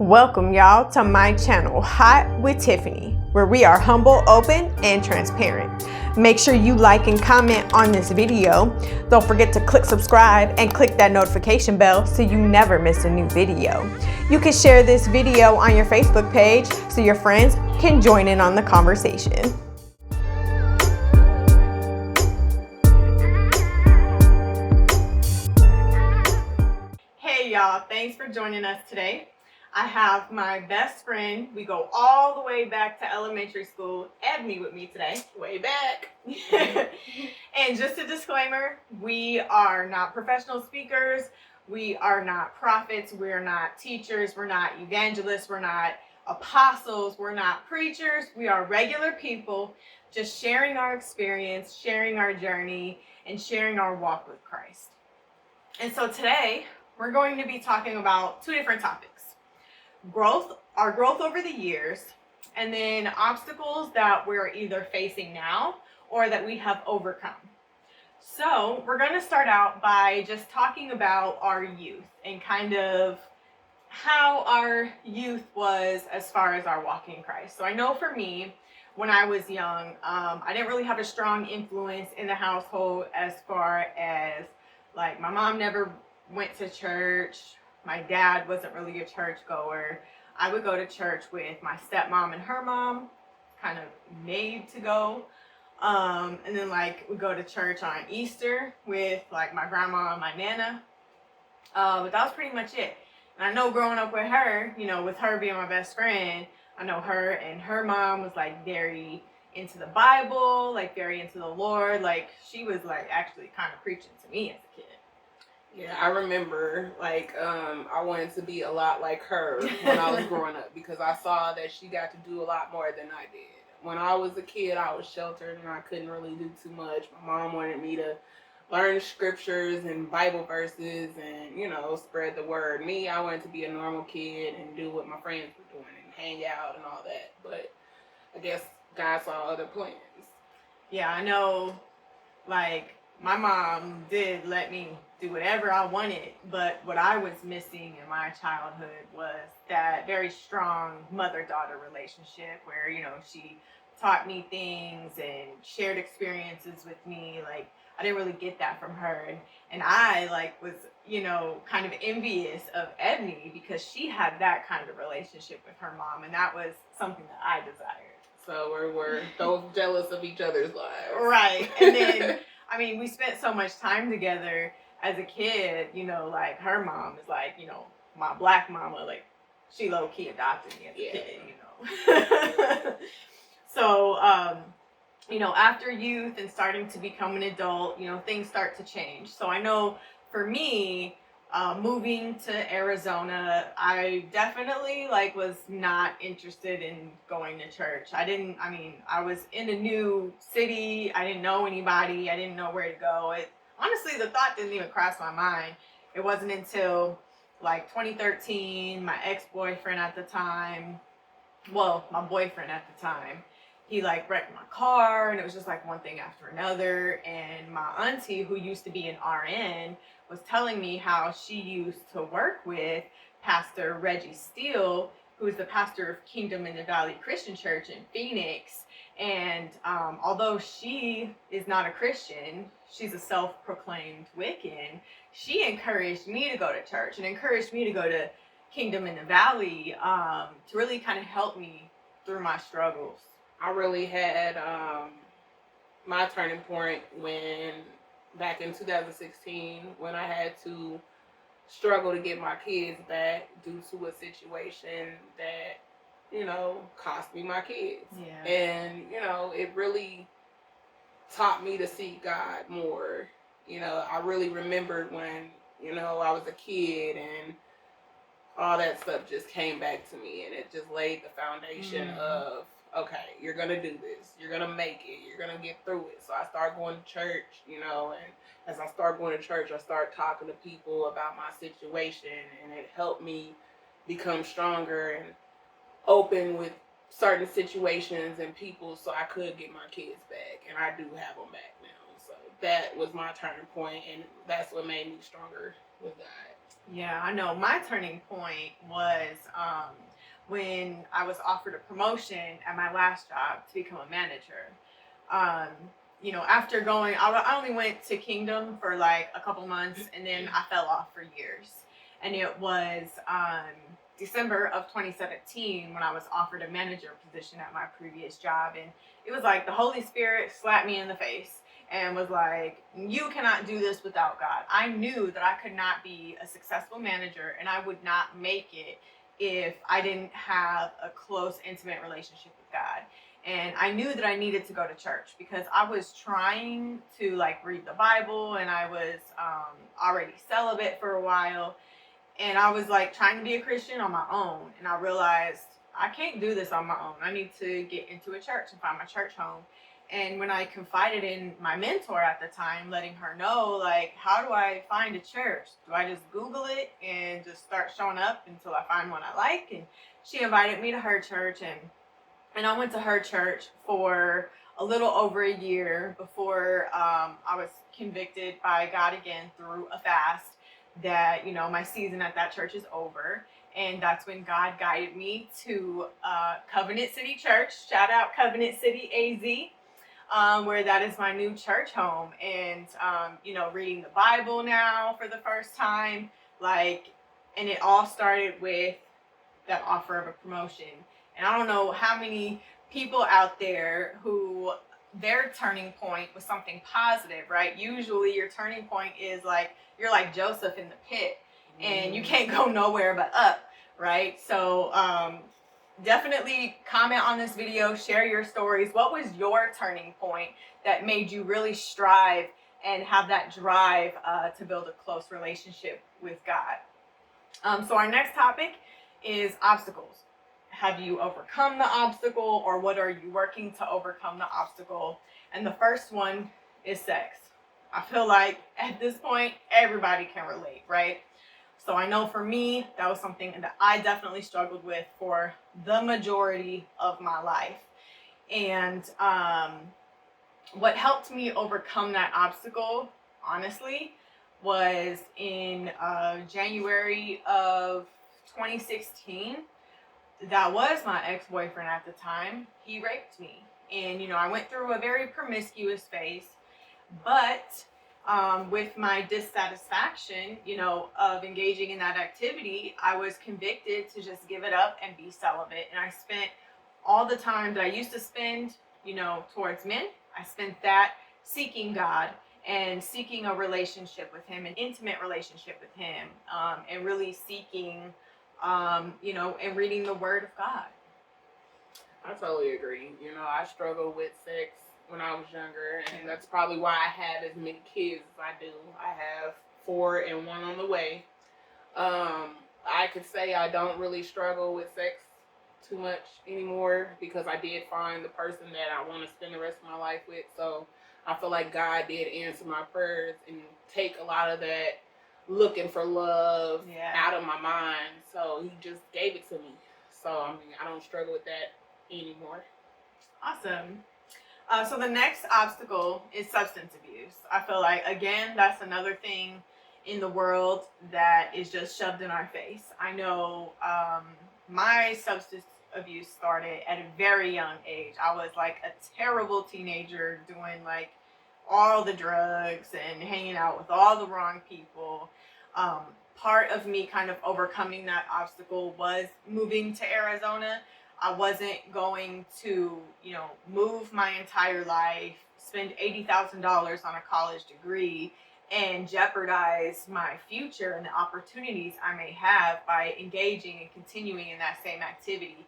Welcome y'all to my channel, Hot with Tiffany, where we are humble, open, and transparent. Make sure you like and comment on this video. Don't forget to click subscribe and click that notification bell so you never miss a new video. You can share this video on your Facebook page so your friends can join in on the conversation. Hey y'all, thanks for joining us today. I have my best friend. We go all the way back to elementary school, Ebone, with me today. Way back. And just a disclaimer, we are not professional speakers. We are not prophets. We're not teachers. We're not evangelists. We're not apostles. We're not preachers. We are regular people just sharing our experience, sharing our journey, and sharing our walk with Christ. And so today, we're going to be talking about two different topics. Our growth over the years, and then obstacles that we're either facing now or that we have overcome. So we're going to start out by just talking about our youth and kind of how our youth was as far as our walk in Christ. So I know for me, when I was young, I didn't really have a strong influence in the household as far as, like, my mom never went to church. My dad wasn't really a church goer. I would go to church with my stepmom and her mom, kind of made to go. And then, like, we go to church on Easter with, like, my grandma and my nana. But that was pretty much it. And I know growing up with her, you know, with her being my best friend, I know her and her mom was, like, very into the Bible, like, very into the Lord. Like, she was, like, actually kind of preaching to me as a kid. Yeah, I remember, like, I wanted to be a lot like her when I was growing up because I saw that she got to do a lot more than I did. When I was a kid, I was sheltered and I couldn't really do too much. My mom wanted me to learn scriptures and Bible verses and, you know, spread the word. Me, I wanted to be a normal kid and do what my friends were doing and hang out and all that. But I guess God saw other plans. Yeah, I know, like, my mom did let me do whatever I wanted, but what I was missing in my childhood was that very strong mother-daughter relationship where, you know, she taught me things and shared experiences with me. Like, I didn't really get that from her. And I, like, was, you know, kind of envious of Ebony because she had that kind of relationship with her mom, and that was something that I desired. So we're both jealous of each other's lives. Right. And then, I mean, we spent so much time together as a kid, you know, like, her mom is like, you know, my black mama, like, she low-key adopted me as a kid, you know. So, you know, after youth and starting to become an adult, you know, things start to change. So I know for me, moving to Arizona, I definitely, like, was not interested in going to church. I was in a new city. I didn't know anybody. I didn't know where to go. Honestly, the thought didn't even cross my mind. It wasn't until, like, 2013, my ex-boyfriend at the time, well, my boyfriend at the time, he, like, wrecked my car, and it was just, like, one thing after another. And my auntie, who used to be an RN, was telling me how she used to work with Pastor Reggie Steele, who is the pastor of Kingdom in the Valley Christian Church in Phoenix. And although she is not a Christian, she's a self-proclaimed Wiccan, she encouraged me to go to church and encouraged me to go to Kingdom in the Valley to really kind of help me through my struggles. I really had my turning point back in 2016 when I had to struggle to get my kids back due to a situation that, you know, cost me my kids. Yeah. And, you know, it really taught me to seek God more. You know, I really remembered when, you know, I was a kid and all that stuff just came back to me, and it just laid the foundation of, okay, you're going to do this. You're going to make it. You're going to get through it. So I started going to church, you know, and as I started going to church, I started talking to people about my situation, and it helped me become stronger and open with certain situations and people so I could get my kids back, and I do have them back now. So that was my turning point, and that's what made me stronger with God. Yeah, I know. My turning point was when I was offered a promotion at my last job to become a manager. Um, after I only went to Kingdom for like a couple months, and then I fell off for years. And it was December of 2017 when I was offered a manager position at my previous job. And it was like the Holy Spirit slapped me in the face and was like, "You cannot do this without God." I knew that I could not be a successful manager and I would not make it if I didn't have a close, intimate relationship with God. And I knew that I needed to go to church because I was trying to like read the Bible, and I was already celibate for a while, and I was like trying to be a Christian on my own. And I realized I can't do this on my own. I need to get into a church and find my church home. And when I confided in my mentor at the time, letting her know, like, how do I find a church? Do I just Google it and just start showing up until I find one I like? And she invited me to her church, and I went to her church for a little over a year before I was convicted by God again through a fast that, my season at that church is over. And that's when God guided me to Covenant City Church. Shout out Covenant City AZ. Where that is my new church home. And, reading the Bible now for the first time, and it all started with that offer of a promotion. And I don't know how many people out there who their turning point was something positive, right? Usually your turning point is like, you're like Joseph in the pit and you can't go nowhere but up, right? So, definitely comment on this video, share your stories. What was your turning point that made you really strive and have that drive to build a close relationship with God? So our next topic is obstacles. Have you overcome the obstacle, or what are you working to overcome the obstacle? And the first one is sex. I feel like at this point, everybody can relate, right? So I know for me, that was something that I definitely struggled with for the majority of my life. And what helped me overcome that obstacle, honestly, was in January of 2016. That was my ex-boyfriend at the time. He raped me. And, I went through a very promiscuous phase. But with my dissatisfaction, of engaging in that activity, I was convicted to just give it up and be celibate. And I spent all the time that I used to spend, towards men, I spent that seeking God and seeking a relationship with Him, an intimate relationship with Him, and really seeking, and reading the Word of God. I totally agree. I struggled with sex when I was younger, and that's probably why I have as many kids as I do. I have 4 and 1 on the way. I could say I don't really struggle with sex too much anymore because I did find the person that I want to spend the rest of my life with. So I feel like God did answer my prayers and take a lot of that looking for love out of my mind. So He just gave it to me. So I don't struggle with that anymore. Awesome. So the next obstacle is substance abuse. I feel like, again, that's another thing in the world that is just shoved in our face. I know my substance abuse started at a very young age. I was like a terrible teenager doing like all the drugs and hanging out with all the wrong people. Part of me kind of overcoming that obstacle was moving to Arizona. I wasn't going to, move my entire life, spend $80,000 on a college degree, and jeopardize my future and the opportunities I may have by engaging and continuing in that same activity.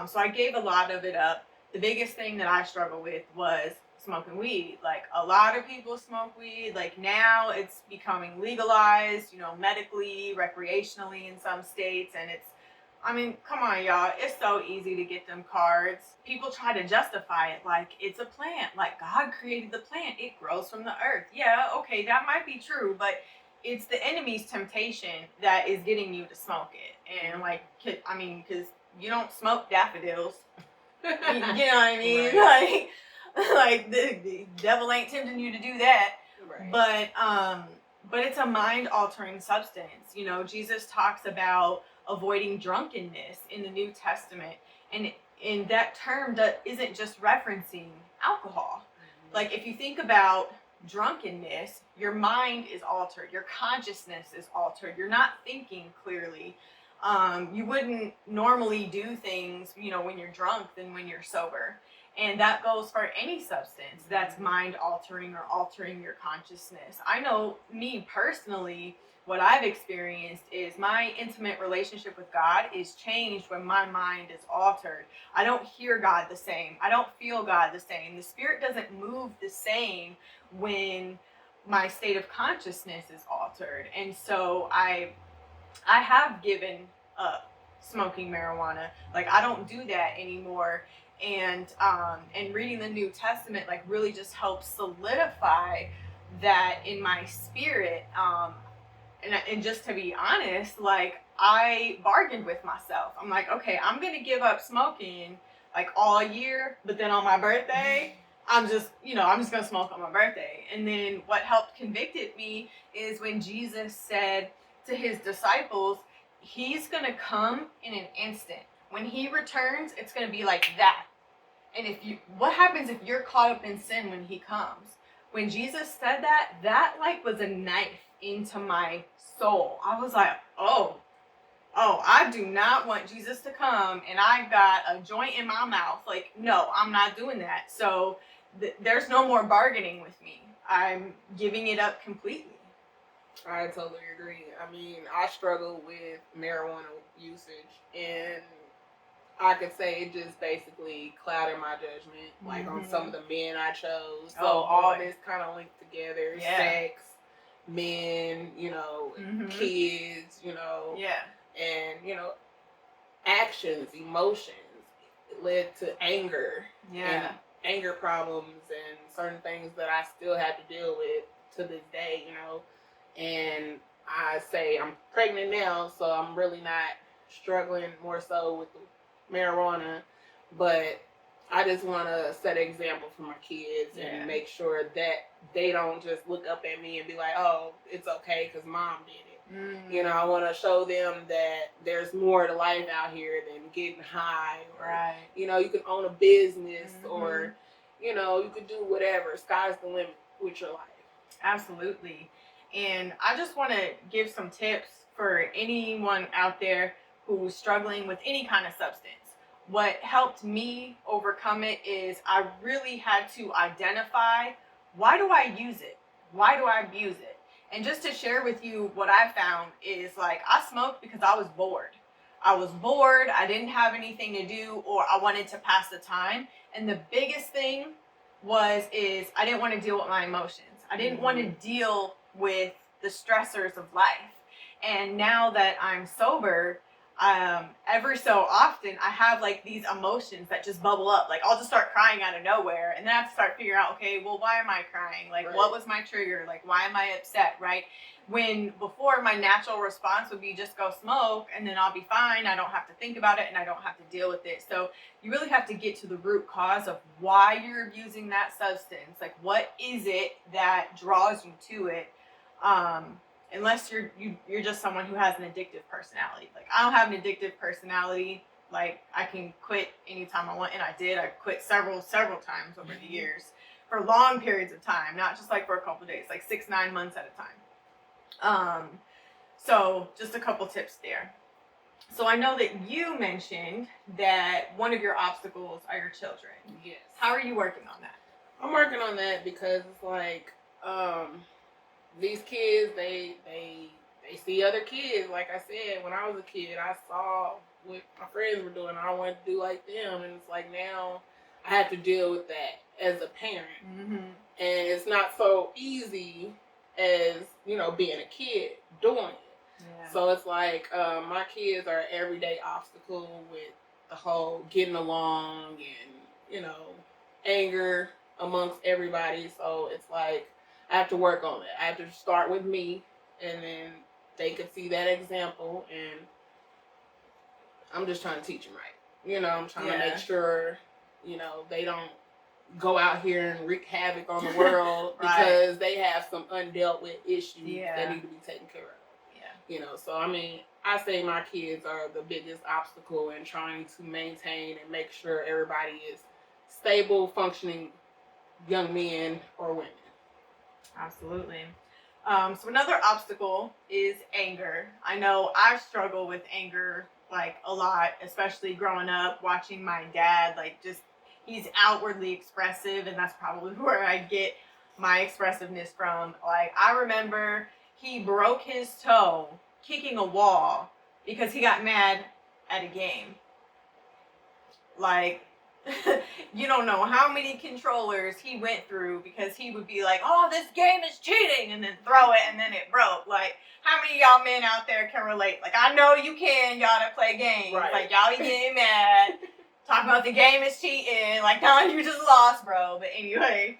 So I gave a lot of it up. The biggest thing that I struggle with was smoking weed. Like, a lot of people smoke weed. Like, now it's becoming legalized, medically, recreationally in some states, and come on, y'all. It's so easy to get them cards. People try to justify it like it's a plant. Like, God created the plant. It grows from the earth. Yeah, okay, that might be true, but it's the enemy's temptation that is getting you to smoke it. And, because you don't smoke daffodils. You know what I mean? Right. Like the devil ain't tempting you to do that. Right. But but it's a mind-altering substance. You know, Jesus talks about avoiding drunkenness in the New Testament, and in that term that isn't just referencing alcohol. Like if you think about drunkenness, your mind is altered, your consciousness is altered, you're not thinking clearly. You wouldn't normally do things, you know, when you're drunk than when you're sober. And that goes for any substance that's mind altering or altering your consciousness. I know me personally, what I've experienced is my intimate relationship with God is changed when my mind is altered. I don't hear God the same. I don't feel God the same. The Spirit doesn't move the same when my state of consciousness is altered. And so I have given up smoking marijuana. Like I don't do that anymore. And reading the New Testament like really just helps solidify that in my spirit. And just to be honest, like I bargained with myself. I'm like, okay, I'm gonna give up smoking like all year, but then on my birthday, I'm just gonna smoke on my birthday. And then what helped convicted me is when Jesus said to his disciples, he's gonna come in an instant. When he returns, it's gonna be like that. And what happens if you're caught up in sin when he comes? When Jesus said that, that like was a knife into my soul. I was like, oh, I do not want Jesus to come and I got a joint in my mouth. Like, no, I'm not doing that. So there's no more bargaining with me. I'm giving it up completely. I totally agree. I mean, I struggle with marijuana usage, and I could say it just basically clouded my judgment, like on some of the men I chose. So all this kind of linked together: sex, men, kids, and actions, emotions. It led to anger, and anger problems, and certain things that I still have to deal with to this day. And I say I'm pregnant now, so I'm really not struggling more so with the marijuana, but I just want to set an example for my kids and make sure that they don't just look up at me and be like, oh, it's okay because mom did it. I want to show them that there's more to life out here than getting high, or you can own a business, or you could do whatever. Sky's the limit with your life. Absolutely. And I just want to give some tips for anyone out there who's struggling with any kind of substance. What helped me overcome it is I really had to identify, why do I use it? Why do I abuse it? And just to share with you what I found is like I smoked because I was bored. I didn't have anything to do, or I wanted to pass the time. And the biggest thing is I didn't want to deal with my emotions. I didn't want to deal with the stressors of life. And now that I'm sober, ever so often I have like these emotions that just bubble up. Like I'll just start crying out of nowhere, and then I have to start figuring out, okay, well, why am I crying? Like what was my trigger? Like why am I upset? Right? When before my natural response would be just go smoke and then I'll be fine. I don't have to think about it and I don't have to deal with it. So you really have to get to the root cause of why you're abusing that substance. Like what is it that draws you to it? Unless you're just someone who has an addictive personality. Like I don't have an addictive personality. Like I can quit anytime I want, and I did. I quit several times over the years for long periods of time, not just like for a couple of days, like 6-9 months at a time. So just a couple tips there. So I know that you mentioned that one of your obstacles are your children. Yes. How are you working on that? I'm working on that because it's like these kids, they see other kids. Like I said, when I was a kid, I saw what my friends were doing. I wanted to do like them, and it's like now I have to deal with that as a parent, and it's not so easy as being a kid doing it. Yeah. So it's like my kids are an everyday obstacle with the whole getting along and anger amongst everybody. So it's like I have to work on it. I have to start with me, and then they could see that example, and I'm just trying to teach them right. I'm trying to make sure, they don't go out here and wreak havoc on the world because they have some undealt with issues that need to be taken care of. You know, so I mean, I say my kids are the biggest obstacle in trying to maintain and make sure everybody is stable, functioning young men or women. Absolutely. So another obstacle is anger. I know I struggle with anger like a lot, especially growing up, watching my dad, like just he's outwardly expressive, and that's probably where I get my expressiveness from. Like I remember he broke his toe kicking a wall because he got mad at a game. Like you don't know how many controllers he went through because he would be like, oh, this game is cheating, and then throw it, and then it broke. Like, how many of y'all men out there can relate? Like, I know you can, y'all that play games. Right. Like, y'all be getting mad, talking about the game is cheating. Like, no, you just lost, bro. But anyway,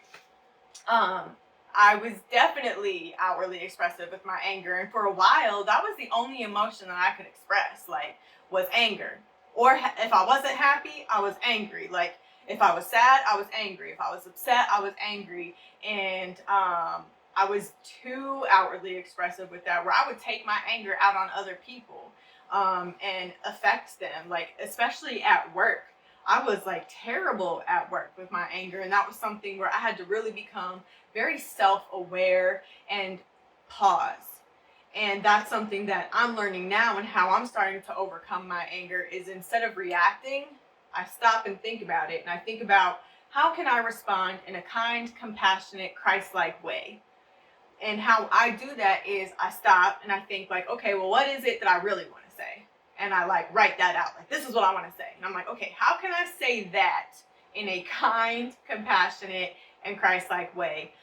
I was definitely outwardly expressive with my anger, and for a while, that was the only emotion that I could express, like, was anger. Or if I wasn't happy, I was angry. Like, if I was sad, I was angry. If I was upset, I was angry. And I was too outwardly expressive with that, where I would take my anger out on other people and affect them, like, especially at work. I was, like, terrible at work with my anger, and that was something where I had to really become very self-aware and pause. And that's something that I'm learning now, and how I'm starting to overcome my anger is, instead of reacting, I stop and think about it. And I think about, how can I respond in a kind, compassionate, Christ-like way? And how I do that is I stop and I think, like, okay, well, what is it that I really want to say? And I, like, write that out. Like, this is what I want to say. And I'm like, okay, how can I say that in a kind, compassionate, and Christ-like way?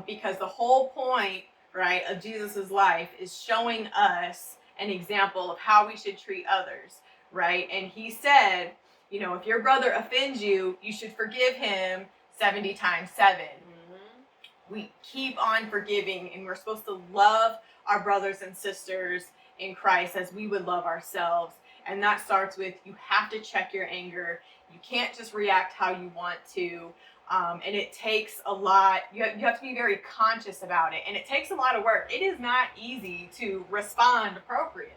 Because the whole point, right, of Jesus's life is showing us an example of how we should treat others, right? And he said, you know, if your brother offends you, you should forgive him 70 times 7. Mm-hmm. We keep on forgiving, and we're supposed to love our brothers and sisters in Christ as we would love ourselves. And that starts with, you have to check your anger. You can't just react how you want to. And it takes a lot. You have to be very conscious about it. And it takes a lot of work. It is not easy to respond appropriately.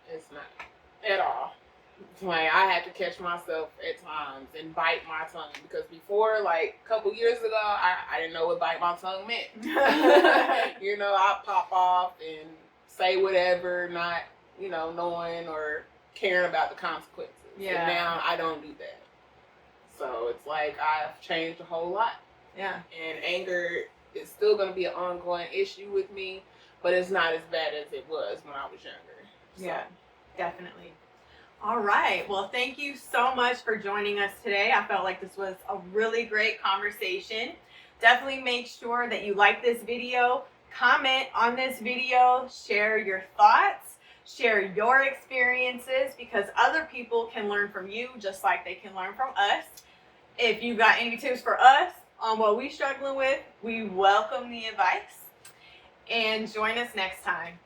It's not at all. Like, I had to catch myself at times and bite my tongue, because before, like a couple years ago, I didn't know what bite my tongue meant. You know, I'd pop off and say whatever, not, you know, knowing or caring about the consequences. Yeah. And now I don't do that. So it's like I've changed a whole lot. Yeah. And anger is still going to be an ongoing issue with me, but it's not as bad as it was when I was younger. So. Yeah, definitely. All right. Well, thank you so much for joining us today. I felt like this was a really great conversation. Definitely make sure that you like this video, comment on this video, share your thoughts, share your experiences, because other people can learn from you just like they can learn from us. If you got any tips for us on what we're struggling with, we welcome the advice. And join us next time.